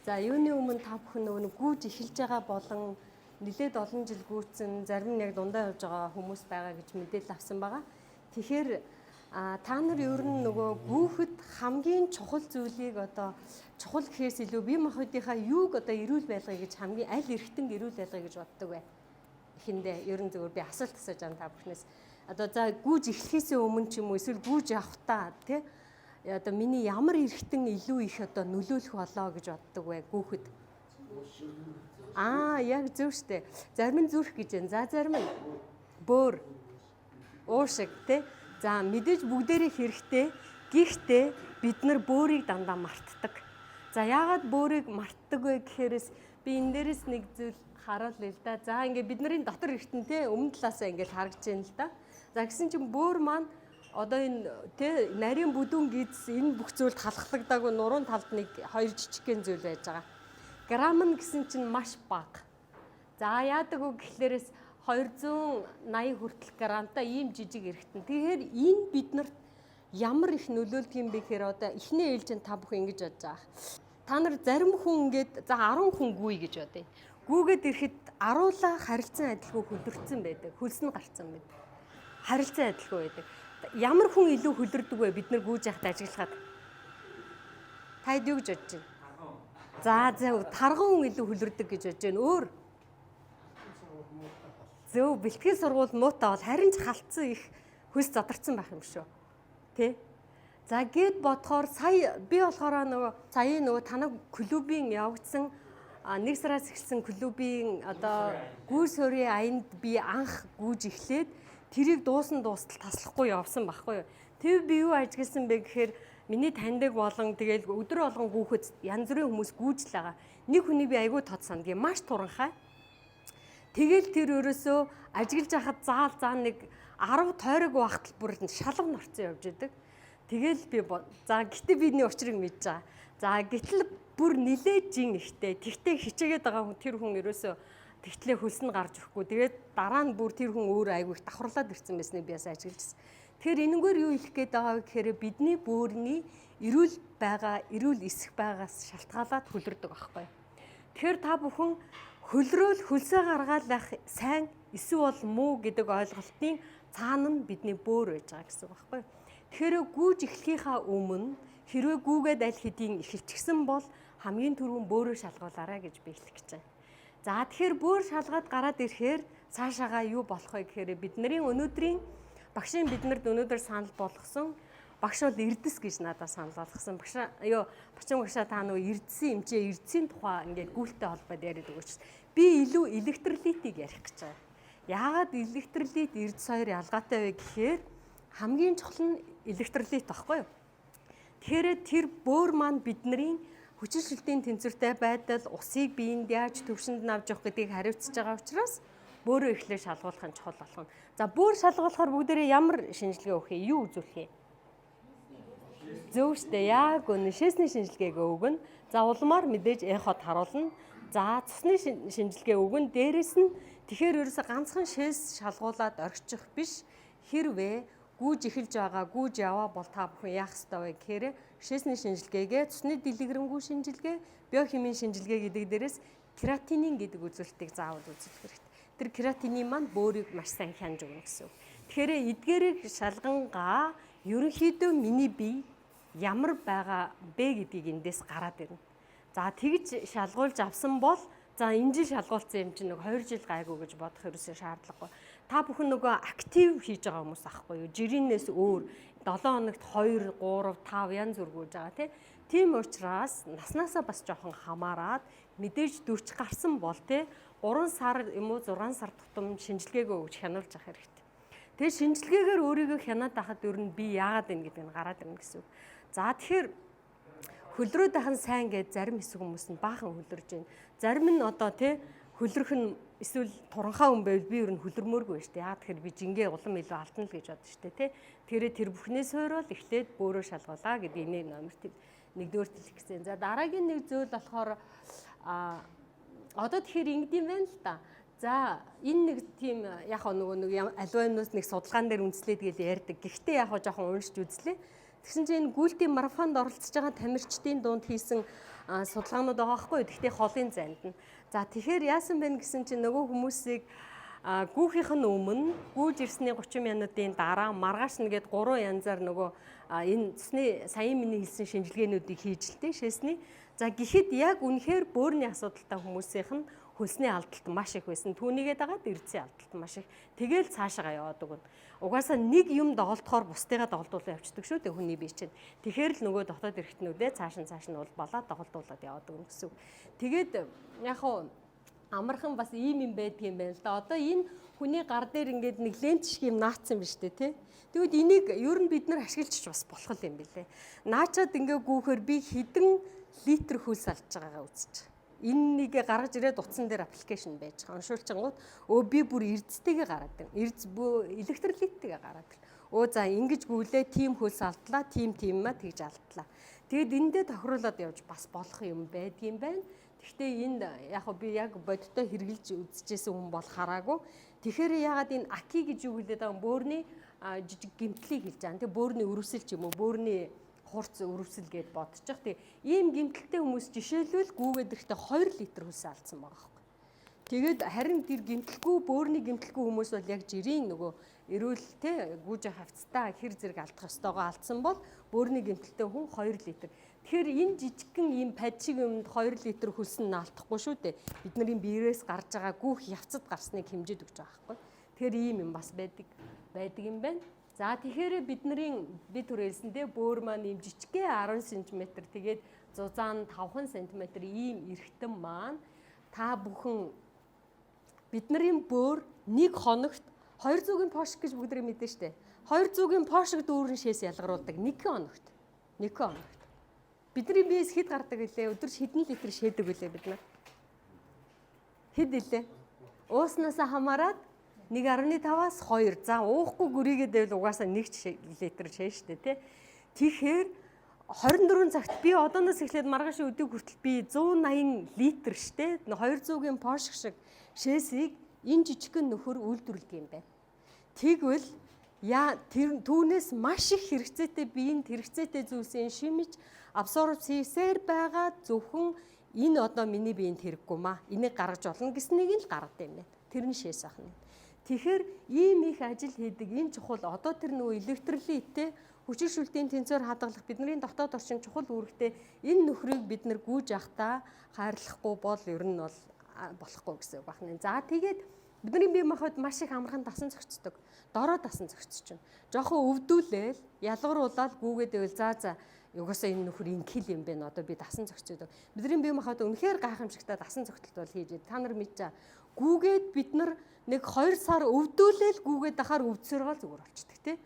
За юуны өмнө та бүхэн нөгөө гүйж эхэлж байгаа болон нэлээд олон жил гүйцэн зарим нь яг дундаа явж байгаа хүмүүс байгаа гэж мэдээлэл авсан байгаа. Тэгэхээр та нар ер нь нөгөө гүйхэд хамгийн чухал зүйлийг одоо чухал гэхээс илүү бие махбодынхаа юуг одоо эрүүл байлгая гэж хамгийн аль эрхтэн эрүүл байлгая гэж боддог вэ? Эхэндээ ер нь зөвөр би асуулт асууж байгаа та бүхнээс. Одоо за гүйж эхлэхээс өмнө ч юм уу эсвэл гүйж явахтаа тий одоо миний ямар эрхтэн илүү их одоо нөлөөлөх болоо гэж боддог вэ гүйхэд? Яг зөв штэ. Зарим нь зүрх гэж байна. За зарим нь бөөр, уушиг тий. За мэдээж бүгдээрээ хэрэгтэй. Гэхдээ бид нар бөөрийг дандаа мартдаг. За яагаад бөөрийг мартдаг вэ гэхээрээс би энэ дээрээс нэг зүйл харуул л да. За ингээ бидний дотор эргэтэн тий өмнө талаасаа ингээ харагдаж байна л да. За гэсэн чинь бөөр маань одоо энэ тий нарийн бүдүүн гиз энэ бүх зүйлд халахлагдаагүй нуруунд талд нэг хоёр жижигхэн зүйл байж байгаа. Грамм нь гэсэн чинь маш бага. За яадаг үг гэхлээрээс 280 хүртэл грамтай ийм жижиг эргэтэн. Тэгэхээр энэ биднэрт ямар их нөлөөлдөг юм бэ гэхээр одоо эхний ээлжинд та бүхэн ингэж бодож байгаа. Та нар зарим хүн ингээд за 10 хүн гүй гэж бодъё. Гүйгээд ирэхэд аруулаа харилцан адилгүй хөлөрцөн байдаг. Хөлс нь гарцсан байдаг. Харилцан адилгүй байдаг. Ямар хүн илүү хөлөрдөг вэ бид нар гүйж яхад ажиглахад? Таад юу гэж бодож байна? За тарган хүн илүү хөлөрдөг гэж бодож байна. Өөр зөв бэлтгэл сургууль муутай бол харин ч халтсан их хөлс задарсан байх юм шүү. Тэ? За гээд бодохоор сая би болохоор сая танай клубийн явагдсан 1 сараас эхэлсэн клубийн одоо гүйж суурийн аянд би анх гүйж эхлээд тэрийг дуустал таслахгүй явсан байхгүй юу. Тэв би юу ажигласан бэ гэхээр миний таньдаг болон тэгэл өдөр болгон гүйхэд янз бүрийн хүмүүс гүйж л байгаа. Нэг хүний би айгүй тод сандгийн маш туранхай. Тэгэл тэр өрөөсөө ажиглаж хахад заал нэг 10 тойрог багтал бүр шалган орцсон явж идэг. Тэгэл би за гэтээ бидний учрыг мэдж байгаа. За гэтэл бүр нилээд жин ихтэй. Тэгтээ хичээгээд байгаа хүн тэр хүн ерөөсөө тэгтлээ хөлс нь гарч ирэхгүй. Тэгээд дараа нь бүр тэр хүн өөр айгүй их давхарлаад ирсэн байсныг би бас ажиглажсэн. Тэгэхээр энэгээр юу хэлэх гээд байгаа вэ гэхээр бидний бөөрийн эрүүл эсэх байгаас шалтгаалаад хөлөрдөг байхгүй. Тэгэхээр та бүхэн хөлрөөл хөлсөө гаргаад байх сайн эсвэл муу гэдэг ойлголтын цаана нь бидний бөөр байж байгаа гэсэн үг байхгүй. Тэгэхээр гүйж эхлэхийнхаа өмнө хэрвээ гүйгээд аль хэдийн эхэлчихсэн бол хамгийн түрүүн бөөрөө шалгуулаарай гэж би хэлэх гэж байна. За тэгэхээр бөөр шалгаад гараад ирэхээр цаашаага юу болох вэ гэхээр бидний өнөөдрийн багшийн биднэрд өнөөдөр санал болгосон багш бол эрдэс гэж надад санал болгосон. Бачин багшаа та нөгөө эрдэсийн эмчээ эрдэсийн тухай ингээд гүйлтэй холбоод яриад өгөөч. Би илүү электролитийг ярих гэж байна. Яагаад электролит эрдэс хоёр ялгаатай вэ гэхээр хамгийн чухал нь электролит байхгүй юу? Тэгэхээр тэр бөөр маань бидний хүчин шилтийн тэнцвэртэй байдал усыг биеинд яаж төвшөнд навж явах гэдгийг хариуцж байгаа учраас бөөрөө эхлээ шалгуулах нь чухал болох нь. За бөөр шалгуулахаар бүгдээрээ ямар шинжилгээ өгөх юм? Юу үзүүлэх юм? Зөв штэ яг үнэ шээсний шинжилгээг өгнө. За улмаар мэдээж эхот харуулна. За цусны шинжилгээ өгнө. Дээрэс нь тэгэхээр ерөөсө ганцхан шээс шалгуулад орхичих биш. Хэрвээ гүйж эхэлж байгаа гүйж яваа бол та бүхэн яах ёстой вэ гэхээр шээсний шинжилгээгээ цусны дэлгэрэнгүй шинжилгээ биохимийн шинжилгээ гэдэг дээрээс кератинин гэдэг үзүүлэлтийг заавал үзүүлэх хэрэгтэй. Тэр кератинин маань бөөрийг маш сайн хянж өгнө гэсэн үг. Тэгэхээр эдгээрийг шалгангаа ерөнхийдөө миний бие ямар байгаа бэ гэдгийг эндээс гараад ирнэ. За тэгж шалгуулж авсан бол за энэ жил шалгуулсан юм чинь нэг 2 жил гайгүй гэж бодох ерөөсөө шаардлагагүй. Та бүхэн нөгөө актив хийж байгаа хүмүүс ахгүй юу? Жирийнээс өөр 7 хоногт 2, 3, 5 янз бүр гүйж байгаа тийм учраас наснаасаа бас жоохон хамаарад мэдээж 40 гарсан бол 3 сар юм уу 6 сар тутам шинжилгээгээ өгч хянуулж авах хэрэгтэй. Тэгээ шинжилгээгээр өөрийгөө хянаад байхад ер нь би яагаад юм гэдэг нь гараад ирнэ гэсэн үг. За тэгэхээр хөлрөөд байх нь сайн гэж зарим хэсэг хүмүүс нь баахан хөлөрж байна. Зарим нь одоо хөлрөх нь эсвэл туранхаа хүн байвал би ер нь хөлөрмөөргүй шүү дээ. Яа тэгэхээр би жингээ улам илүү алтна л гэж бодсон шүү дээ. Тэгэхээр тэр бүхнээс хойрол эхлээд бөөрөө шалгуулаа гэдэг энийг номерт нэгдүгээр хэлэх гэсэн. За дараагийн нэг зүйл болохоор одоо тэгэхээр ингэдэм байна л да. За энэ нэг тийм яг нөгөө аливаанаас нэг судалгаан дээр үндэслээд гэж ярьдаг. Гэхдээ яг жоохон уншиж үзлээ. Тэгсэн чинь энэ гүйлтийн марафонд оролцож байгаа тамирчдын дунд хийсэн судалгаанууд байгаа байхгүй. Гэхдээ холын зайд нь. За тэгэхээр яасан бэ гэсэн чинь нөгөө хүмүүсийг гүүхийнх нь өмнө гүүж ирсний 30 минутын дараа маргааш нэгээд 3 янзаар нөгөө энэ цэсний саяын миний хэлсэн шинжилгээнүүдийг хийж л дээ шээсний. За гэхэд яг үнэхээр бөөрийн асуудалтай хүмүүсийнх нь хөлсний алдалт маш их байсан. Түүнийгээ дагаад эрдэсийн алдалт маш их. Тэгэл цаашаа яваад өгнө. Угаасаа нэг юм доголдохоор бусдыгаа доголдуулаад явчихдаг шүү дээ хүний бие чинь. Тэгэхээр л нөгөө дотоод эрхтнүүдээ цааш нь бол балаа доголдуулаад яваад өгнө гэсэн үг. Тэгээд яг хуу амархан бас ийм юм байдгийм байна л да. Одоо энэ хүний гар дээр ингээд нэг лент шиг юм наацсан биз дээ тий. Тэгвэл энийг ер нь бид нар ашиглаж бас болох юм билээ. Наачаад ингээ гүүхээр би хэдэн литр хөлс алж байгаагаа үзэж. Энэ нэгэ гаргаж ирээд утсан дээр аппликейшн байж байгаа. Уншуулчингууд би бүр эрдэстэйгээ гараад байна. Эрдэс электролиттэйгээ гараад байна. За ингэж гүйлээ тийм хөлс алдлаа, тийм маа тэгж алдлаа. Тэгэд эндээ тохируулаад явж бас болох юм байдгийм байна. Гэхдээ энд яг би яг бодиттой хэрглэж үзчихсэн хүн бол хараагүй. Тэгэхээр ягаад энэ аки гэж юу хэлээд байгаа бөөрийн жижиг гэмтлийг хэлж байгаа. Тэгээ бөөрийн өрөвсөл ч юм уу, бөөрийн хурц өрөвсөл гэд бодчих. Тэгээ ийм гэмтэлтэй хүмүүс жишээлбэл гүүгээд ирэхдээ 2 литр хөлс алдсан байгаа байхгүй. Тэгээд харин тэр гэмтэлгүй бөөрийн гэмтэлгүй хүмүүс бол яг жирийн нөгөө эрүүл те гүүж хавцтай хэр зэрэг алдах ёстойгоо алдсан бол бөөрийн гэмтэлтэй хүн 2 литр. Тэгэхээр энэ жижигхэн ийм пад шиг юмд 2 литр хөлс нь наалтахгүй шүү дээ. Бидний биерээс гарч байгаа гүүх явцад гарсныг хэмжиж өгч байгаа байхгүй. Тэгэхээр ийм юм бас байдаг юм байна. За тэгэхээр бид түрээлсэндээ бөөр маань ийм жижигхэн 10 см тэгээд зузаан 5 см ийм эргэтэн маань та бүхэн бидний бөөр нэг хоногт 200-ийн пошк гэж бүгд мэдэн штэ. 200-ийн пошк дүүрэн шээс ялгаруулдаг 1 хоногт. 1 хоногт. Бидний биес хэд гардаг гэлээ? Өдөрч хэдэн литр шээдэг гэлээ бид нар? Хэд илээ? Ууснаас хамаарат 1.5-аас 2. За уухгүй гүрийгээ дэвэл угаасаа 1 литр шээ штэ тий. Тэгэхээр 24 цагт би одооноос эхлээд маргаашийн өдөө хүртэл би 180 литр штэ 200-ийн пошк шиг шээсийг энэ жижигхэн нөхөр үйлдвэрлэдэг юм байна. Тэгвэл түүнээс маш их хэрэгцээтэй биеийн хэрэгцээтэй зүйлсийн шимж абсорб хийсээр байгаа зөвхөн энэ одоо миний биеинд хэрэггүй маа. Энийг гаргаж олно гэснийг л гаргадаг юм байна. Тэр нь шээс ахна. Тэгэхээр ийм их ажил хийдэг энэ чухал одоо тэр нөгөө электролиттэй хүчин шүлтийн тэнцвэр хадгалах бидний дотоод орчин чухал үүрэгтэй энэ нөхрийг бид нар гүйж ахтаа хайрлахгүй бол ер нь бол болохгүй гэсэн үг байна. За тэгээд бидний бие махбод маш их амархан дасан зохицдог. Дороо дасан зохицчихно. Жохон өвдүүлээл ялгаруулаад гүүгээд байвал за угаасаа энэ нөхөр инхэл юм бэ. Одоо би дасан зохицдог. Бидний бие махбод үнэхээр гайхамшигтай дасан зохицолт бол хийж байна. Та нар мэдчихэ. Гүүгээд бид нар нэг 2 сар өвдүүлээл гүүгээд дахаар өвдсөөр гал зүгээр болчдөг тий.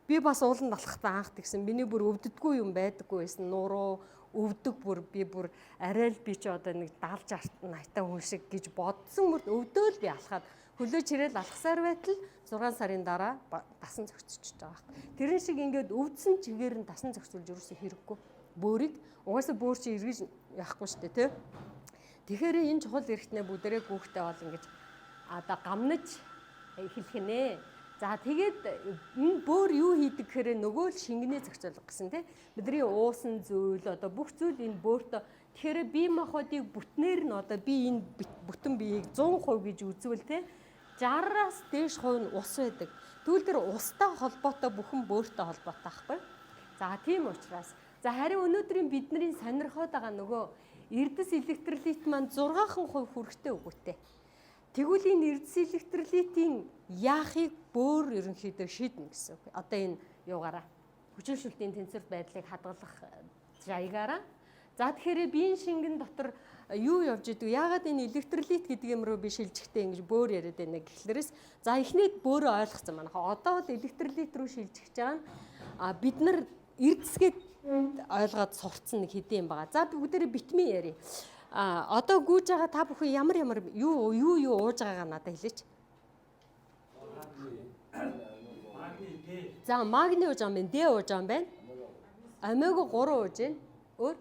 Би бас ууланд алхахтаа анх тэгсэн. Миний бүр өвддөггүй юм байдаггүй байсан. Нуруу өвдөг би бүр арай л би ч одоо нэг 70 60 80 хүн шиг гэж бодсон мөрд өвдөөл би алхаад хөлөө чирээл алхасаар байтал 6 сарын дараа дасан зохицчихж байгаа хэрэг. Тэрэн шиг ингээд өвдсөн чигээр нь дасан зохицуулж ерөөсөө хэрэггүй. Бөөрийг угаасаа бөөр чи эргэж яахгүй шүү дээ тий. Тэгэхээр энэ чухал эрхтнээ бүгдээрээ гүүхтэй бол ингэж одоо гамнаж хэлэх нэ. За тэгээд энэ бөөр юу хийдэг гэхээр нөгөө л шингэнээ зохицуулах гэсэн тий. Бидний уусан зүйл одоо бүх зүйл энэ бөөртөө тэгэхээр бие махбодыг бүтнээр нь одоо би энэ бүтэн биеийг 100% гэж үзвэл тий 60-аас дээш хувь нь ус байдаг. Тэгвэл тэр устай холбоотой бүхэн бөөртэй холбоотой байхгүй. За тийм учраас за харин өнөөдрийн бидний сонирхоод байгаа нөгөө эрдэс электролит маань 6% хүрэхтэй үгүйтэй. Тэгвэл энэ эрдэс электролитийн яахыг бөөр ерөнхийдөө шийднэ гэсэн үг. Одоо энэ юугаараа хүчин шүлтийн тэнцвэр байдлыг хадгалах жаягаараа. За тэгэхээр биеийн шингэн дотор юу явж идэг? Яагаад энэ электролит гэдэг юм руу би шилжихтэй ингэж бөөр яриад байна гэхлээрээс за эхнээд бөөрөө ойлгоцсон манайхаа. Одоо бол электролит руу шилжих жаан бид нар эрдэсгээд ойлгоод сурцсан нэг хэдийн юм байгаа. За бүгдээрээ битмийн яри. Одоо гүйж байгаа та бүхэн ямар юу ууж байгаагаа надад хэлээч. За магний ууж байгаа юм байна, Д ууж байгаа юм байна. Омега 3 ууж байна. Өөр?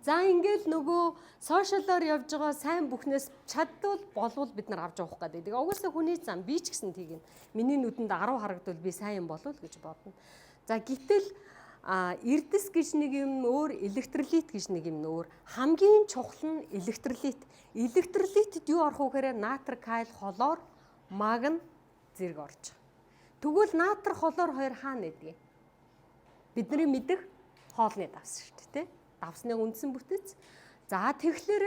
За ингээл нөгөө сошиалоор явж байгаа сайн бүхнээс чадвал болвол бид нар авч явах гэдэг. Угаасаа хүний зам би ч гэсэн тийг. Миний нүдэнд 10 харагдвал би сайн юм болов гэж бодно. За гэтэл эрдэс гэж нэг юм өөр, электролит гэж нэг юм өөр. Хамгийн чухал нь электролит. Электролитэд юу орох вэ гэхээр натр, каль, хлор, магн зэрэг орж байгаа. Тэгвэл натр, хлор хоёр хаана нэдгийг? Бидний мэдэх хоолны давс шүү дээ, тий? Давсны үндсэн бүтэц. За тэгэхээр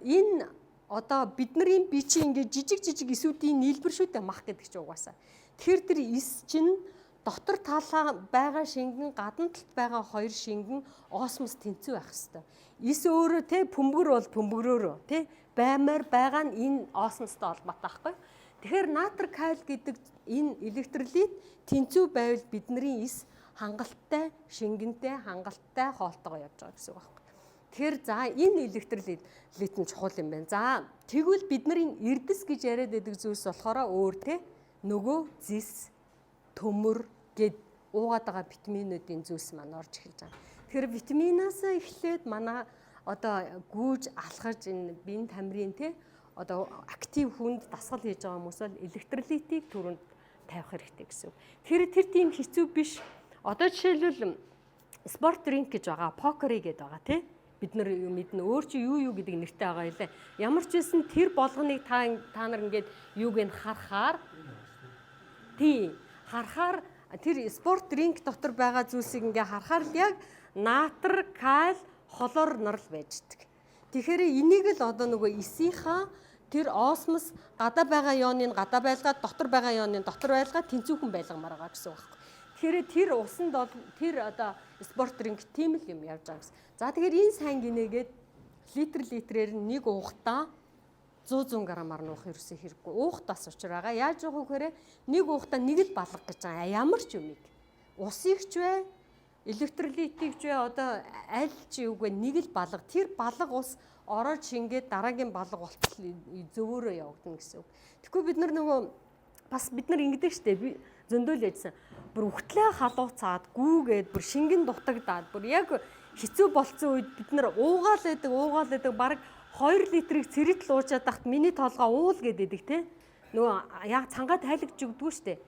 энэ одоо бидний бие чинь ингээд жижиг эсүүдийн нийлбэр шүү дээ, мах гэдэг чинь угаасаа. Тэгэхээр тэр эс чинь дотор талаа байгаа шингэн, гадна талд байгаа хоёр шингэн осмос тэнцүү байх хэвээр. Эс өөрөө те бөмбөр бол бөмбөрөөрөө те баймаар байгаа нь энэ осмостой холбоотой байхгүй. Тэгэхээр натр, каль гэдэг энэ электролит тэнцүү байвал бидний эс хангалттай, шингэнтэй, хангалттай хоолтойгоо явж байгаа гэсэн үг байхгүй. Тэгэхээр за энэ электролит нь чухал юм байна. За тэгвэл бидний эрдэс гэж яриад байдаг зүйлс болохоор өөр те нөгөө зис, төмөр гэд уугаад байгаа витаминуудын зүйлс маань орж эхэлж байгаа. Тэгэхээр витаминаас эхлээд манай одоо гүүж алхаж энэ биеийн тамирын те одоо актив хүнд дасгал хийж байгаа хүмүүс бол электролитийг түрүүнд тавих хэрэгтэй гэсэн. Тэр тийм хэцүү биш. Одоо жишээлбэл спорт дринк гэж байгаа, покери гэдэг байгаа тий. Бид нар мэднэ өөр чи юу гэдэг нэртэй байгаа юм лээ. Ямар ч байсан тэр болгоныг та нар ингээд юуг нь харахаар тэр спорт дринк дотор байгаа зүйлсийг ингээ харахаар л яг натр, каль, хлор нар л байждаг. Тэгэхээр энийг л одоо нөгөө эсийнхаа тэр осмос гадаа байгаа ионыг гадаа байлгаад дотор байгаа ионыг дотор байлгаад тэнцүүхэн байлгамаар байгаа гэсэн үг байхгүй. Тэгэхээр тэр усанд бол тэр одоо спорт дринк тийм л юм явж байгаа гэсэн. За тэгэхээр энэ сайн гинэгээд литрээр нэг уухтаа 100 грамаар нуух ерөөсөө хэрэггүй. Уухтаас учраа байгаа. Яаж явах вэ гэхээр нэг уухтаа нэг л балга гэж байгаа. Ямар ч юмыг. Усыг ч вэ, электролитийг ч вэ одоо аль ч юуг вэ нэг л балга. Тэр балга ус ороод шингээд дараагийн балга болтол зөвөөрөө явагдана гэсэн үг. Тэгэхгүй бид нар нөгөө бас бид нар ингэдэг штэ зөндөөл яжсан. Бүр үхтлээ халууцаад гүүгээд бүр шингэн дутагдаад бүр яг хэцүү болцсон үед бид нар уугаал байдаг баг 2 литрийг цэрэтэл уучаад тахт миний толгоо уул гэдэг те. Нөгөө яг цангаа тайлгж өгдгүү штэ.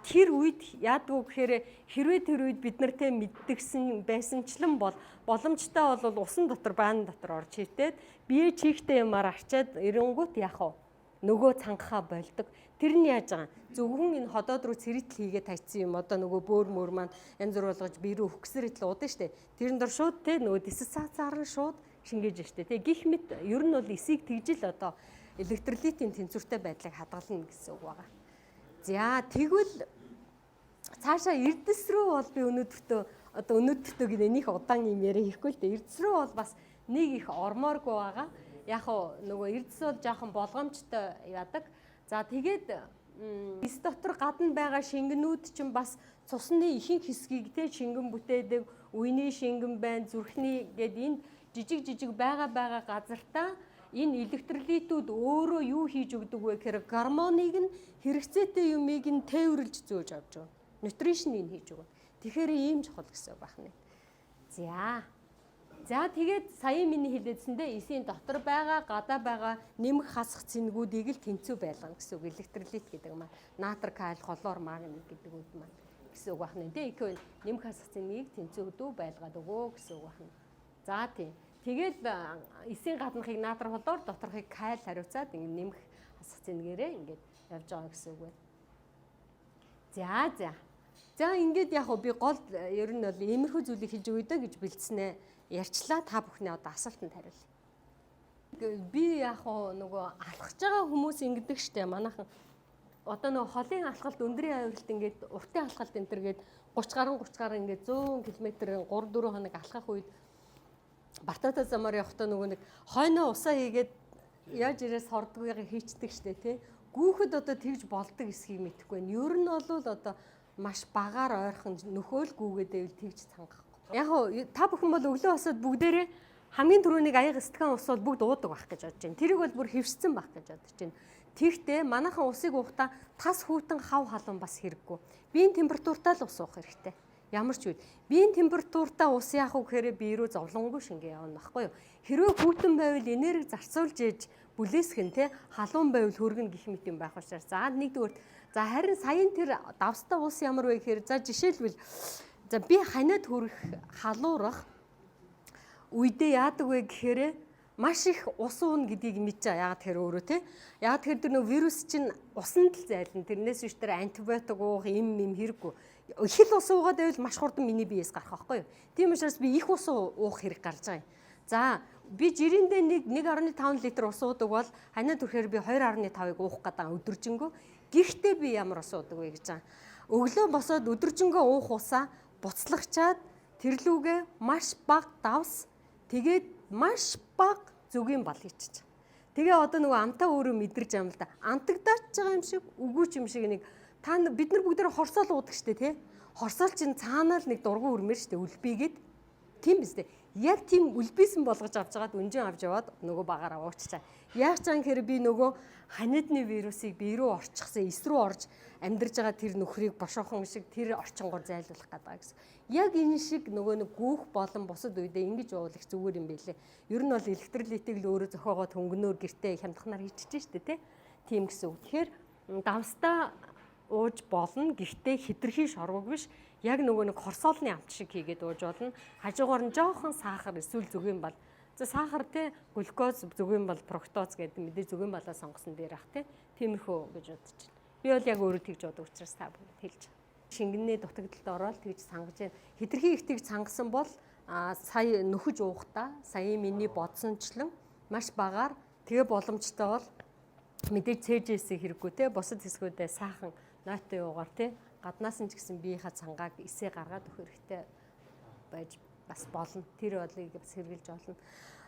Тэр үед яадгүй гэхээр хэрвээ тэр үед бид нартэй мэддэгсэн байсанчлан боломжтой бол усан дотор баан дотор орж хөвтээд бие чихтэй юмар арчаад эренгүүт яах вэ? Нөгөө цангахаа болдог. Тэр нь яаж байгаа? Зөвхөн энэ ходоод руу цэрэтэл хийгээд тавьчихсан юм. Одоо нөгөө бөөр мөр маань янз бүр болгож бие рүү хөксөр идэл удаа штэ. Тэрэн дор шууд те нөгөө диссоциацаар нь шууд шингээж штэ. Тэ гих мэт ер нь бол эсийг тэгжил одоо электролитийн тэнцвэртэй байдлыг хадгална гэсэн үг байгаа. За тэгвэл цаашаа эрдэс рүү бол би өнөөдөртөө гинэ нэг удаан юм яриа хийхгүй л дээ. Эрдэс рүү бол бас нэг их ормооргүй байгаа. Яг нөгөө эрдэс бол жоохон болгоомжтой яадаг. За тэгээд эс дотор гадна байгаа шингэнүүд чинь бас цусны ихэнх хэсгийг те шингэн бүтээдэг, үений шингэн байна, зүрхний гээд энд жижиг байгаа газартаа энэ электролитүүд өөрөө юу хийж өгдөг вэ гэхээр гормоныг нь хэрэгцээтэй юмыг нь тээвэрлж зөөж авч байгаа. Нутришнийг хийж өгнө. Тэгэхээр ийм чухал гэсэн байна. За тэгээд сая миний хэлээдсэндээ эсийн дотор байгаа, гадаа байгаа нэмэх хасах цэнгүүдийг л тэнцүү байлгана гэсэн үг. Электролит гэдэг маань натр, каль, хлор, магний гэдэг үг маань гэсэн үг байна. Тэгэхгүй нэмэх хасах цэнийг тэнцүү байлгаад өгөө гэсэн үг байна. За тийм. Тэгэл эсийн гаднахыг натр, хлор, доторхыг каль хариуцаад ингэ нэмэх хасах цэнэгээрээ ингэж явж байгаа гэсэн үг байна. За ингээд яг би гол ер нь бол иймэрхүү зүйлийг хийж өгье даа гэж бэлдснээ ярьчлаа. Та бүхний одоо асуултанд хариулъя. Би яг нөгөө алхаж байгаа хүмүүс ингэдэг штэ. Манайхан одоо нөгөө холын алхалт өндрийн авиралт ингээд уртын алхалт энэ төр гээд 30 гаруй ингээд 100 км 3-4 хоног алхах үед Бартата замаар явахдаа нөгөө нэг хойноо усаа хийгээд яаж ирээс хордгоёг хийчдэг штэ тий. Гүүхэд одоо тэгж болдог эсхийг мэдэхгүй байна. Ер нь бол одоо маш багаар ойрхон нөхөөл гүүгээд байвал тэгж цангахгүй. Яг та бүхэн бол өглөө босоод бүгдээрээ хамгийн түрүүнийг аяга стакан ус бол бүгд уудаг байх гэж бодож байна. Тэрийг бол бүр хэвшсэн байх гэж бодож байна. Тэгтээ манайхан усыг уухдаа тас хүйтэн хав халуун бас хэрэггүй. Биеийн температуртаа л ус уух хэрэгтэй. Ямар ч үед биеийн температуртаа ус яах вэ гэхээр бие рүү зовлонгүй шингээ явна байхгүй юу? Хэрвээ хүйтэн байвал энерги зарцуулж ээж бүлээсэх нь те халуун байвал хөргөн гэх мэт юм байх учраас. За нэгдүгээр харин саяын тэр давстаа ус ямар вэ гэхээр за жишээлбэл За би ханиад хүрэх халуурах үедээ яадаг вэ гэхээр маш их ус уун гэдгийг мэдэж байгаа. Яагаад тэр өөрөө те. Яагаад тэр нөө вирус чинь усанд л зайлна. Тэрнээс биш тэр антибиотик уух юм хэрэггүй. Их л ус уугаад байвал маш хурдан миний биеэс гарах байхгүй юу. Тийм учраас би их ус уух хэрэг гарч байгаа юм. За би жирэндээ 1.5 литр ус уудаг бол ханиад түрэхээр би 2.5-ыг уух гэдэг өдөржингөө. Гэхдээ би ямар ус уудаг вэ гэж байгаа. Өглөө босоод өдөржингөө уух усаа буцлагчаад тэрлүүгээ маш бага давс тэгээд маш бага зүгийн бал хийчих. Тэгээ одоо нөгөө амтаа өөрөө мэдэрч юм л да. Антагдаач байгаа юм шиг, үгүйч юм шиг нэг бид нар бүгд хорсоол уудаг штэ тий. Хорсоол чинь цаанаа л нэг дургуун өрмөр штэ үлбийгээд. Тийм биз дээ. Яг тийм үлбийсэн болгож авч жагаад үнжин авч яваад нөгөө багаараа ууччаа. Яг ч анхээр би нөгөө ханиадны вирусыг бие рүү орчихсан, эс рүү орж амьдарж байгаа тэр нөхрийг бошоохон шиг тэр орчингоор зайлуулах гэдэг гэсэн. Яг энэ шиг нөгөө нэг гүүх болон бусад үедээ ингэж ууул их зүгээр юм байлээ. Ер нь бол электролитийг л өөрөө зохиогоод хөнгөнөөр гэртээ хямдханаар хийчихэж штэ тий. Тийм гэсэн үг. Тэгэхээр давстаа ууж болно. Гэхдээ хитрхи шоргог биш. Яг нөгөө нэг хорсоолны амт шиг хийгээд ууж болно. Хажуугаар нь жоохон сахар эсвэл зүгийн бал. За сахар те глюкоз зүгийн бал фруктоз гэдэг мэдээ зүгийн балаа сонгосон дээр ах те. Тиймэрхүү гэж бодож байна. Би бол яг өөрөө тэгж боддог учраас та бүхэнд хэлж байна. Шингэнээ дутагдaltaд ороод тэгж сангаж байна. Хитрхи их тэгж сангасан бол сая нөхөж уухдаа сая миний бодсончлон маш багаар тэгээ боломжтой бол мэдээж цээжээс хэрэггүй те. Бусад хэсгүүдээ саахан нойттой уугаар те. Гаднаас нь ч гэсэн биеийнхаа цангааг эсээ гаргаад өгөх хэрэгтэй байж бас болно. Тэр бодлыг бас хэрэгжилж болно.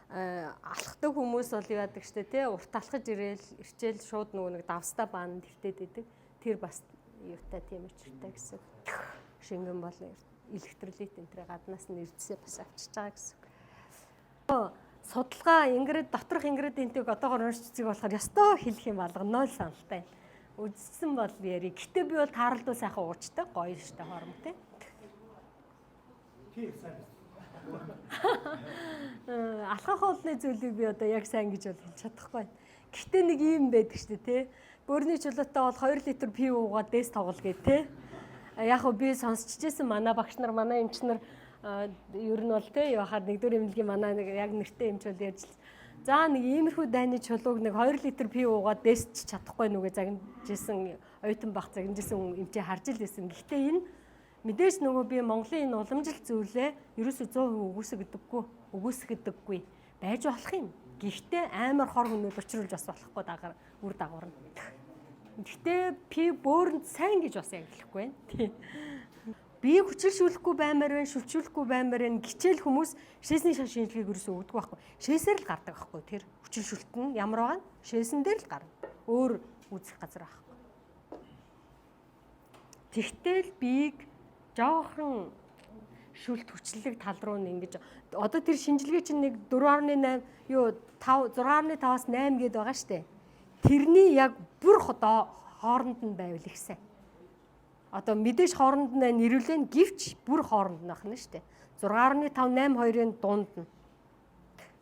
Алхдаг хүмүүс бол яадаг штэ тий урт алхаж ирчээл шууд нөгөө нэг давстаа баанд хөвтөд идэг. Тэр бас юутай тийм учиртай гэсэн. Шингэн бол электролит энтрэ гаднаас нь ирдсээ бас авчиж байгаа гэсэн. Судалгаа доторх ингредиентийг одоогоор уншчихгийг болохоор ёстой хэлэх юм алга 0 саналтай. Үзсэн бол яри. Гэтэ би бол тааралдуу сайхан уучтай гоё штэ хором тий. Тийм сайн. Алхах хоолны зүйлийг би одоо яг сайн гэж бол хэлж чадахгүй байна. Гэтэ нэг юм байдаг штэ тий. Бөөрийн чулуутай бол 2 литр пив уугаад дээс тоглол гээ тий. Яг хөө би сонсчихжсэн манай багш нар манай эмч нар ер нь бол тий яхаар нэгдүгээр эмнэлгийн манай нэг яг нэртэй эмч бол ярьж за нэг иймэрхүү дайны чулууг нэг 2 литр пив уугаад дээсч чадахгүй нүгэ загнажсэн оюутан бах загнажсэн эмчээ харж л байсан. Гэхдээ энэ мэдээж нөгөө би Монголын энэ уламжлалт зүйлээ ерөөсөө 100% үгүйсгдэггүй байж болох юм. Гэхдээ амар хор хүмүүд учруулж бас болохгүй дагаар үр дагавар нь. Гэхдээ пив бөөрөнд сайн гэж бас яг хэлэхгүй байна. Тийм. Биеийг хүчилшүүлэхгүй баймаар байна, шүвчүүлэхгүй баймаар байна. Гिचээл хүмүүс шээсний шаш шинжилгээг ерөөсөө өгдөг байхгүй. Шээсээр л гардаг байхгүй. Тэр хүчилшүүлт нь ямар байгаа нь шээсэн дээр л гарна. Өөр үзэх газар байхгүй. Тэгтэл биеийг жоохон шүлт хүчлэлэг тал руу ингэж одоо тэр шинжилгээ чинь нэг 4.8 юу 5 6.5-аас 8 гээд байгаа штэ. Тэрний яг бүр хооронд нь байвал их сайн. Одоо мэдээж хооронд нь нэрвлэн гівч бүр хооронд нь ахна штэ. 6.5 8.2-ын дунд нь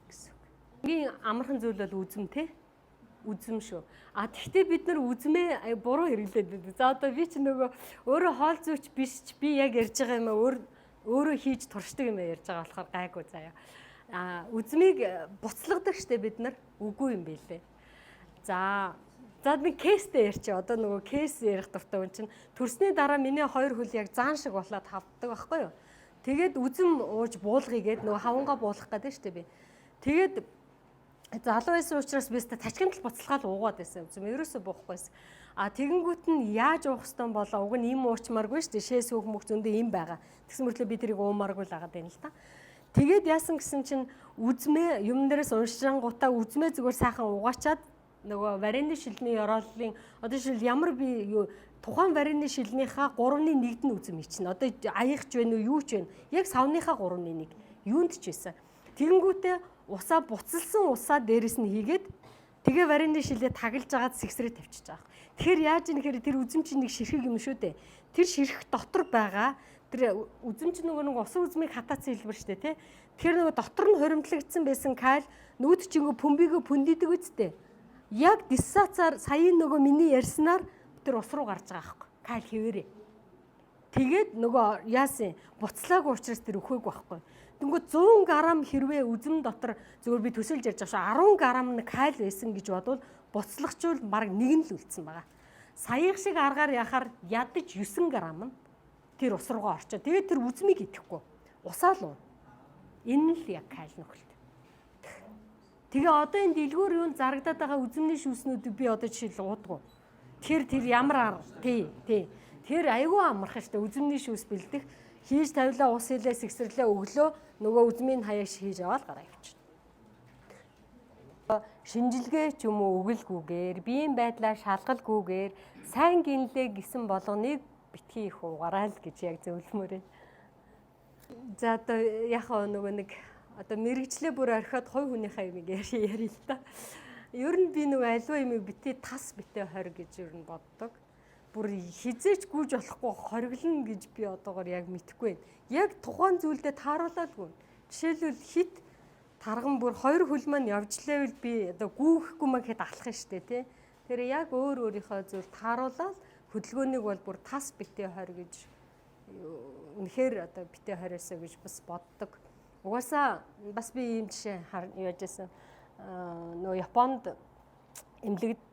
гэсэн. Ингийн амархан зүйл бол үзэм те. Үзэм шүү. Тэгтээ бид нар үзмээ буруу хэрэглээд байдаг. За одоо би ч нөгөө өөрөө хоол зүйч биш ч би яг ярьж байгаа юм өөрөө хийж туршдаг юм ярьж байгаа болохоор гайгүй заяа. Үзмийг буцлагдаг штэ бид нар үгүй юм байлээ. За би кейстэй ярьчих. Одоо нөгөө кейс ярих дуртай хүн чинь төрсний дараа миний 2 хөл яг заан шиг болоод хавддаг байхгүй юу? Тэгээд үзэм ууж буулгая гээд нөгөө хавангаа буулгах гэдэг штэ би. Тэгээд залуу байсан учраас би тачкинд л буцалгаал уугаад байсан. Үзэм ерөөсөө буухгүйсэн. Тэгэнгүүт нь яаж уух хэвтан болоо уг нь им уучмааргүй штэ. Шээс өөх мөх зөндөө им байгаа. Тэгсэн мөрлөө би тэрийг уумааргүй л агаад байна л та. Тэгээд яасан гэсэн чинь үзмээ юм дээрээс уншрангуудаа үзмээ зүгээр сайхан угаачаад нөгөө варины шилний ёрооллын одоо шил ямар би тухайн варины шилнийхаа 3/1-д нь үзэм ичнэ. Одоо аягч вэ нү юу ч вэ? Яг савныхаа 3/1 юунд ч байсан. Тэгэнгүүтээ усаа буцалсан усаа дээрэс нь хийгээд тэгээ варины шилээ таглаж агаад сэгсрээ тавьчихж байгаа. Тэгэхээр яаж ийм хэрэг тэр үзэм чинь нэг ширхэг юм шүү дээ. Тэр ширхэг дотор байгаа тэр үзэм чинь нөгөө нэг усан үзмийг хатаацсан хэлбэр шүү дээ тий. Тэгэхээр нөгөө дотор нь хуримтлагдсан байсан кал нүүд чингөө пүмбигөө пүндидэг үсттэй. Яг диссацаар саяын нөгөө миний ярьснаар тэр ус руу гарч байгаа байхгүй. Кал хэвээрээ. Тэгээд нөгөө яасан буцлаагүй учраас тэр өхөөг байхгүй. Тэнгүүд 100 грамм хэрвээ үзэм дотор зөвөр би төсөөлж ярьж байгаа шүү 10 грамм каль байсан гэж бодвол буцлагчвал бараг нэг нь л үлдсэн байгаа. Саяхан шиг аргаар яхаар ядаж 9 грамм нь тэр ус руугаа орчоо. Тэгээд тэр үзмийг идэхгүй. Усаа л уу. Энэ л яг каль нөхөлт. Тэгээ одоо энэ дэлгүүр юунд зарагдаад байгаа үзмний шүүснүүдийг би одоо жишээл уудаггүй. Тэр ямар тий. Тэр айгүй амархан штэ үзмний шүүс бэлдэх хийж тавилаа ус хилээ сэгсэрлээ өглөө нөгөө үзмийн хаяг хийж аваад гараа явчихна. Шинжилгээ ч юм уу өгөлгүйгээр биеийн байдлаа шалгалгүйгээр сайн гинлээ гэсэн болгоныг битгий их угаарай л гэж яг зөвлөмөр байна. За одоо яг нөгөө нэг одоо мэрэгчлээ бүр орхиод хой хүнийхээ юм ярил л та. Ер нь би нөгөө аливаа юм битээ тас битээ хорь гэж ер нь боддог. Бүр хизээч гүйж болохгүй хориглоно гэж би одоогоор яг мэдэхгүй байна. Яг тухайн зүйлдээ тааруулаадгүй. Жишээлбэл хит тарган бүр 2 хөл маань явж лээвэл би одоо гүүхэхгүй маа гэхэд алах нь штэ тий. Тэр яг өөрийнхөө зүйл тааруулаад хөдөлгөөнийг бол бүр тас битээ хорь гэж үнэхээр одоо битээ хорьосоо гэж бас боддог. Угаасаа бас би ийм жишээ яаж байсан нөгөө Японд эмнэлэгт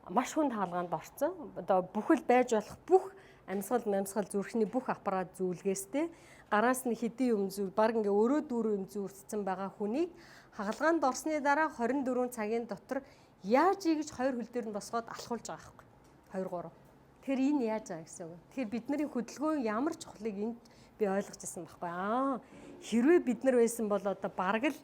маш хүнд хаалганд орсон. Одоо бүхэл байж болох бүх амьсгал зүрхний бүх аппарат зүйлгээстэй гараас нь хэдийн юм зүйл баг ингээ өрөө дүүрэн юм зүрхсэн байгаа хүнийг хаалганд орсны дараа 24 цагийн дотор яаж ийгэж 2 хөл дээр нь босгоод алхуулж байгаа байхгүй. 2 3. Тэгэхээр энэ яаж байгаа гэсэн үг. Тэгэхээр бидний хөдөлгөөн ямар чухлыг энд би ойлгож ирсэн байхгүй. Хэрвээ бид нар байсан бол одоо бараг л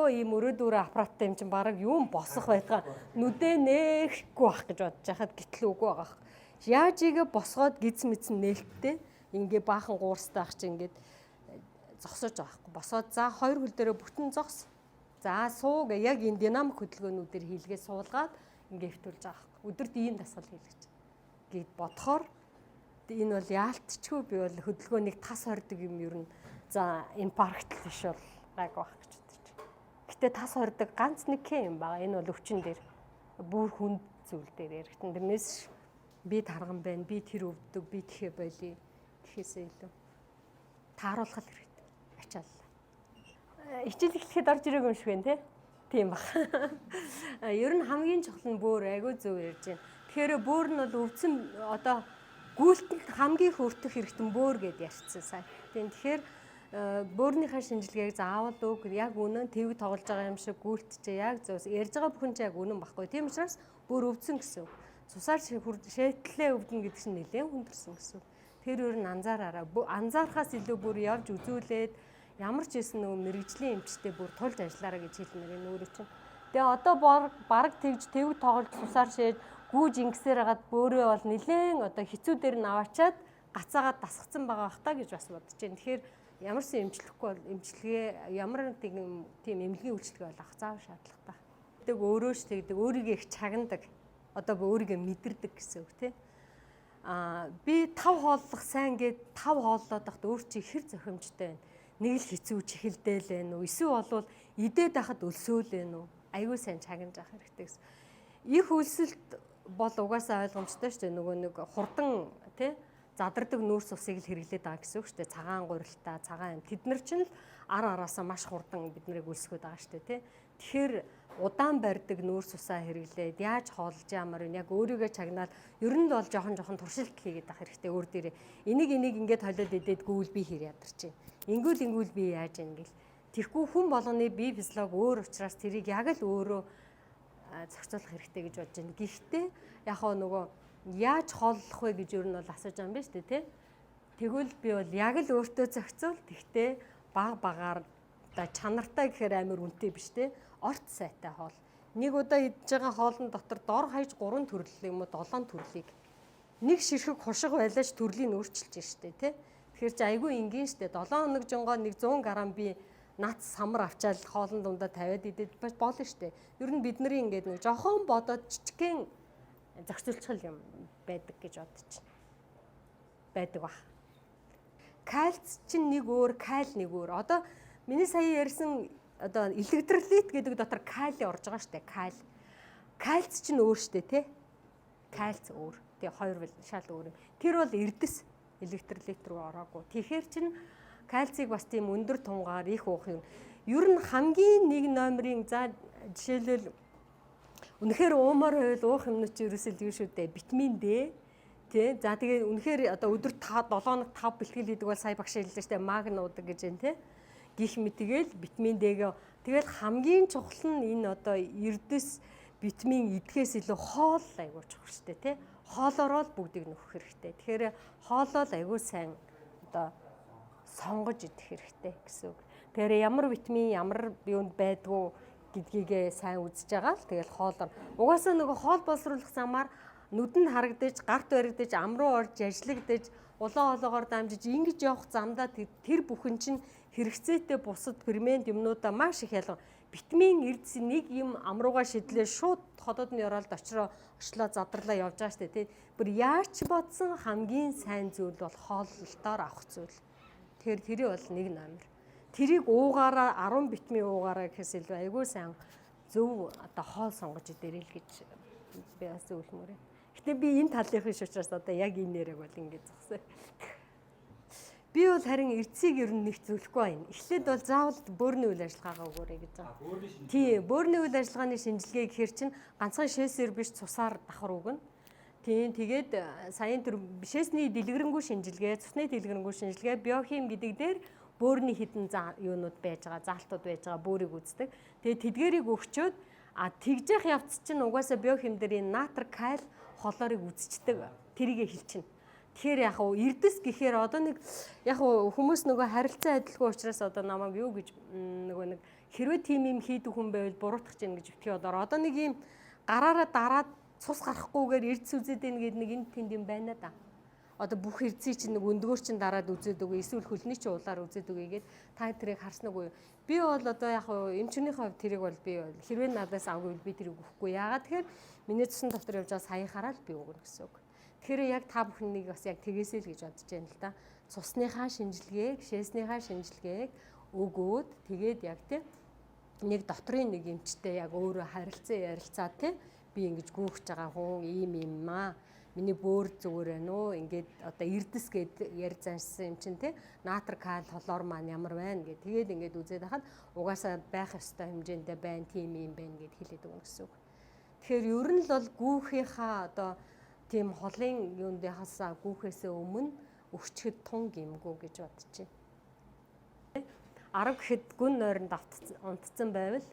ийм өрөө дүүрэн аппараттай юм чинь бараг юм босох байтгаа нүдээ нээхгүй байх гэж бодож байхад гэтэл үгүй байгаа. Яаж ийгээ босгоод гиз мэдсэн нээлттэй ингээ баахан гуурстай ах чи ингээд зогсож байгаа байхгүй. Босоод за 2 хөл дээрээ бүтэн зогс. За сууг яг энэ динамик хөдөлгөөнүүдээр хийлгээ суулгаад ингээ хөвтүүлж байгаа байхгүй. Өдөрт ийм дасгал хийлгэж гээд бодохоор энэ бол яалтчгүй би бол хөдөлгөөнийг тас хордог юм ер нь за инфаркт биш бол гайг байх гэж бодож байна. Гэтэ тас хордог ганц нэг юм байгаа. Энэ бол өвчин дээр бүр хүнд зүйл дээр яригдсан. Тэрнээс би тарган байна, би тэр өвддөг, би тэхэ болий гэхээсээ илүү тааруулах хэрэгтэй. Ачааллаа. Хичээл эхлэхэд орж ирээгүй юм шиг байна те. Тийм баг. Ер нь хамгийн чухал нь бөөр айгүй зөв ярьж байна. Тэгэхээр бөөр нь бол өвдсөн одоо гүйлтэнд хамгийн хүртэх хэрэгтэн бөөр гэд ярьсан сайн. Тэгэхээр бөөрийнхээ шинжилгээг заавал өг яг үнэн твэг тоглож байгаа юм шиг гүйлтчээ яг зөв ярьж байгаа бүхэн ч яг үнэн баггүй. Тийм учраас бөөр өвдсөн гэсэн. Цусаар шээтлээ өвдөн гэдэг чинь нэлээд хүндэрсэн гэсэн. Тэр өөр нь анзаараараа. Анзаарахаас илүү бүр явж үзүүлээд ямар ч байсан нөгөө мэрэгжлийн эмчтэй бүр тулж ажиллаараа гэж хэлмээр энэ өөрөө чинь. Тэгээ одоо бараг тэгж твэг тоглож цусаар шээж гүүж ингэсээр хагаад бөөрөө бол нэлээд одоо хэцүү дээр нь аваачаад гацаагаад дасгацсан байгаа бах та гэж бас бодож байна. Тэгэхээр ямарсан эмчлэхгүй бол эмчилгээ ямар тийм эмнэлгийн үйлчлэгээ бол авах заавал шаардлагатай. Тэг өөрөө ч тэгдэг өөрийгөө их чагнадаг. Одоо өөрийгөө мэдэрдэг гэсэн үг тий. Би 5 хооллох сайн гэд 5 хооллоод байхад өөр чи хэр зохимжтой байна. Нэг л хэцүү чихэлдэл байна уу? Эсвэл болвол идээд байхад өлсөөл байна уу? Айгүй сайн чагнаж авах хэрэгтэй гэсэн. Их үлсэлт бол угаасаа ойлгомжтой шүү дээ. Нөгөө нэг хурдан тий задардаг нүүрс усыг л хэрэглээд байгаа гэсэн үг шүү дээ. Цагаан гурилтаа, цагаан юм. Тэд нар ч л араасаа маш хурдан биднийг өлсгөөд байгаа шүү дээ тий. Тэгэхээр удаан барьдаг нүүрс усаа хэрэглээд яаж хоолж ямар вэ? Яг өөрийгөө чагнаад ер нь бол жоохон туршилт хийгээд авах хэрэгтэй өөр дээрээ. Энийг ингээд холиод идээд гүйл би хэр ядарч байна. Ингүүл би яаж юм гэл. Тэрхүү хүн болгоны бие физиолог өөр учраас тэрийг яг л өөрөө зохицуулах хэрэгтэй гэж бодож байна. Гэхдээ яг нөгөө яаж хооллох вэ гэж ер нь бол асууж байгаа юм байна шүү дээ тий. Тэгвэл би бол яг л өөртөө зохицуул. Тэгтээ багаар чанартай гэхээр амар үнэтэй биш тий. Орт сайтай хоол. Нэг удаа идж байгаа хоолны дотор дор хаяж 3 төрөл юм уу 7 төрлийг нэг ширхэг хушиг байлаач төрлийн өөрчилж штэ тий. Тэгэхээр чи айгүй энгийн штэ 7 хоног жонгоо нэг 100 г би нац самар авчаал хоолн дундаа тавиад идээд болно штэ. Ер нь бидний ингээд нэг жохон бодоод жижигхэн зохицуулчих юм байдаг гэж бодож байдаг ба. Кальц чинь нэг өөр, каль нэг өөр. Одоо миний сая ярьсан одоо электролит гэдэг дотор кали орж байгаа штэ. Кальц чинь өөр штэ тий. Кальц өөр. Тэгээ хоёр шал өөр юм. Тэр бол эрдэс. электролит рүү ороогүй. Тэгэхээр чин кальцийг бас тийм өндөр тунгаар их уух юм. Ер нь хамгийн нэг номерын за жишээлбэл үнэхээр уумаар байвал уух юмнууд чи ерөөсөө л юу шүү дээ. Витамин D тий. За тэгээ үнэхээр одоо өдөр 7 хоног 5 бэлтгэл хийдэг бол сая багш хэллээ шүү дээ. Магнуудаг гэж байна тий. Гих мэтгээл витамин D-гээ тэгэл хамгийн чухал нь энэ одоо эрдэс витамин идэхээс илүү хоол айгуу чухал шүү дээ тий. Хоолороо л бүгдийг нөхөх хэрэгтэй. Тэгэхээр хоолоо л айгуу сайн одоо сонгож идэх хэрэгтэй гэсэн үг. Тэгэхээр ямар витамин ямар юунд байдгүй гэдгийгээ сайн үзэж байгаа л тэгэл хоолоор угаасаа нөгөө хоол боловсруулах замаар нүдэнд харагдаж, гарт баригдаж, ам руу орж ажиллагдаж, улаан хоолоогоор дамжиж ингэж явах замдаа тэр бүхэн чинь хэрэгцээтэй бусад фермент юмнуудаа маш их ялга. Витамин эрдэс нэг юм ам руугаа шидлээ шууд ходоодны оролд очлоо задарлаа явж байгаа шүү дээ. Бүр яач бодсон хамгийн сайн зүйл бол хооллолтоор авах зүйл. Тэгэхээр тэрий бол нэг номер. Тэрийг уугаараа 10 витамин уугаараа гэхээс илүү айгүй сайн зөв одоо хоол сонгож идэрэй л гэж би бас зөвлөмөр. Гэтэ би энэ талынхын учраас одоо яг энэ нэрэг бол ингэж зогсоо. Би бол харин эрдэсийг ер нь нэг зөвлөхгүй байна. Эхлээд бол заавал бөөрийн үйл ажиллагаагаа өгөөрэй гэж байгаа. Тийм, бөөрийн үйл ажиллагааны шинжилгээ гэхэр чинь ганцхан шээсээр биш цусаар давхар өгнө. Тийм, тэгээд саяын төр шээсний дэлгэрэнгүй шинжилгээ, цусны дэлгэрэнгүй шинжилгээ, биохим гэдэг дээр бөөрийн хідэн юунууд байж байгаа, заалтууд байж байгаа бөөрийг үздэг. Тэгээд тэдгэрийг өгчөөд тэгж явах явц чинь угаасаа биохим дээр энэ натр, каль холоорыг үзчихдэг. Тэрийгэ хэлчихнэ. Тэгэхээр яг уу эрдэс гэхээр одоо нэг яг уу хүмүүс нөгөө харилцан адилгүй учраас одоо намайг юу гэж нөгөө нэг хэрвээ тийм юм хийдэг хүн байвал буруутгах чинь гэж битгий одоо нэг юм гараараа дараад цус гарахгүйгээр эрдэс үзээд ийн гэдэг нэг энэ тэнд юм байна да. Одоо бүх эрдсийг чинь нэг өндгөөр чинь дараад үзээд үгүй эсвэл хөлний чинь улаар үзээд үгүй гээд та тэрийг харсан уу? Би бол одоо яг уу эмчнийхээ хувьд тэрийг бол би хэрвээ надаас авгүй би тэрийг өгөхгүй. Яагаад тэгэхээр миний цусан дотор явж байгаа саяхан хараад би өгнө гэсэн үг. Тэгэхээр яг та бүхнийг бас яг тэгээсэй л гэж бодож байна л да. Цусныхаа шинжилгээг, шээснийхаа шинжилгээг өгөөд тэгээд яг тийм нэг дотрын нэг эмчтэй яг өөрөө ярилцаа тийм би ингэж гүйж байгаа хүн ийм маа. Миний бөөр зүгээр байна уу? Ингээд одоо эрдэс гээд ярьж заншсан юм чинь тийм натр каль толоор маань ямар байна гэ. Тэгээд ингээд үзээд хахад угаасаа байх ёстой хэмжээндээ байна, тийм юм байна гэд хэлээд өгнө гэсэн үг. Тэгэхээр ер нь л бол гүүхийнхаа одоо тийм холын юундынхаасаа гүүхээсээ өмнө өвчгöd тун гимгүү гэж бодож байна. Арга гэхэд гүн нойронд унтцсан байвал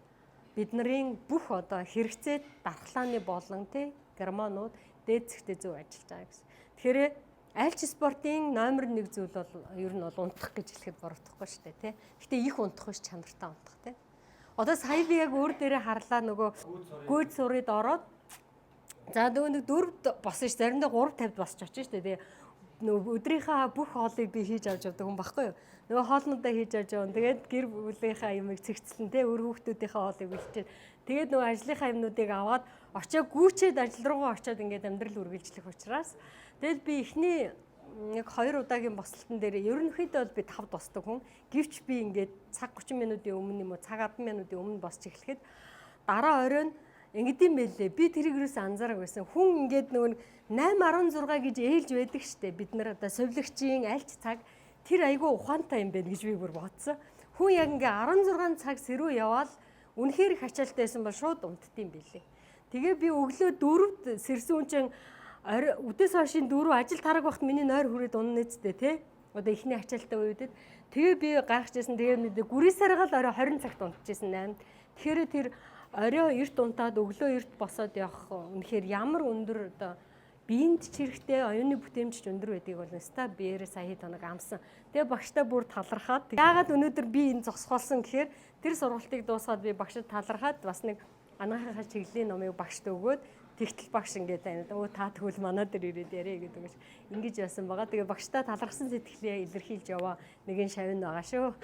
бидний бүх одоо хэрэгцээ дархлааны болон тий гормонууд дээд зэгтээ зөв ажиллаж байгаа гэсэн. Тэгэхээр аль ч спортын номер 1 зүйл бол ер нь бол унтах гэж хэлэхэд буруудахгүй шүү дээ тий. Гэтэ их унтах биш чанартай унтах тий. Одоо сая би яг өөр дээрээ харлаа нөгөө гүйд сурыг ороод за нөгөө нэг 4 босно ш заримдаа 3:50 босч очиж штэ тэгээ нөгөө өдрийнхаа бүх хоолыг би хийж авч явдаг хүн байхгүй юу. Нөгөө хоолнуудаа хийж авч явна. Тэгээд гэр бүлийнхаа юмыг цэгцлэн те өр хүүхдүүдийнхээ хоолыг бэлчээд тэгээд нөгөө ажлынхаа юмнуудыг аваад очоо гүйчээд ажил руугаа очиод ингээд амьдрал үргэлжлэх учраас тэгээд би эхний яг 2 удаагийн бослолтон дээр ерөнхийдөө бол би 5 босдог хүн. Гэвч би ингээд цаг 30 минутын өмнө юм уу цаг 10 минутын өмнө босч эхлэхэд дараа оройн ингэдэм байлээ. Би тэрийг юус анзаараг байсан. Хүн ингээд нөгөө 8:16 гэж ээлж байдаг штэ. Бид нар одоо совилогчийн альч цаг тэр айгүй ухаантай юм байна гэж би бүр бодсон. Хүн яг ингээ 16 цаг сэрүү яваал үнэхээр их ачаалттай байсан бол шууд унтдсан байлээ. Тэгээ би өглөө 4-д сэрсэн чинь өдөөс хойшийн 4 ажил тараг багт миний нойр хүрээд унна нэстэ тий. Одоо ихний ачаалттай үедэд тэгээ би гайхажсэн. Тэгээ гүрий саргаал орой 20 цагт унтчихсан 8-д. Тэгэхээр тэр орой эрт унтаад өглөө эрт босоод явах үнэхээр ямар өндөр одоо биеинд ч хэрэгтэй оюуны бүтээмж ч өндөр байдгийг бол нэстэ биеэрээ сая хэд хоног амсан. Тэгээ багштай бүр талархаад яагаад өнөөдөр би энэ зогсоолсон гэхээр тэр сургалтыг дуусгаад би багшд талархаад бас нэг анагаахаа чиглэлийн номыг багшд өгөөд тэгтэл багш ингээд байна. Өө та тэгвэл манай дээр ирээд яриа гэдэг гэж ингэж яасан байгаа. Тэгээ багштай талархсан сэтгэлээ илэрхийлж яваа нэгэн шавь байгаа шүү.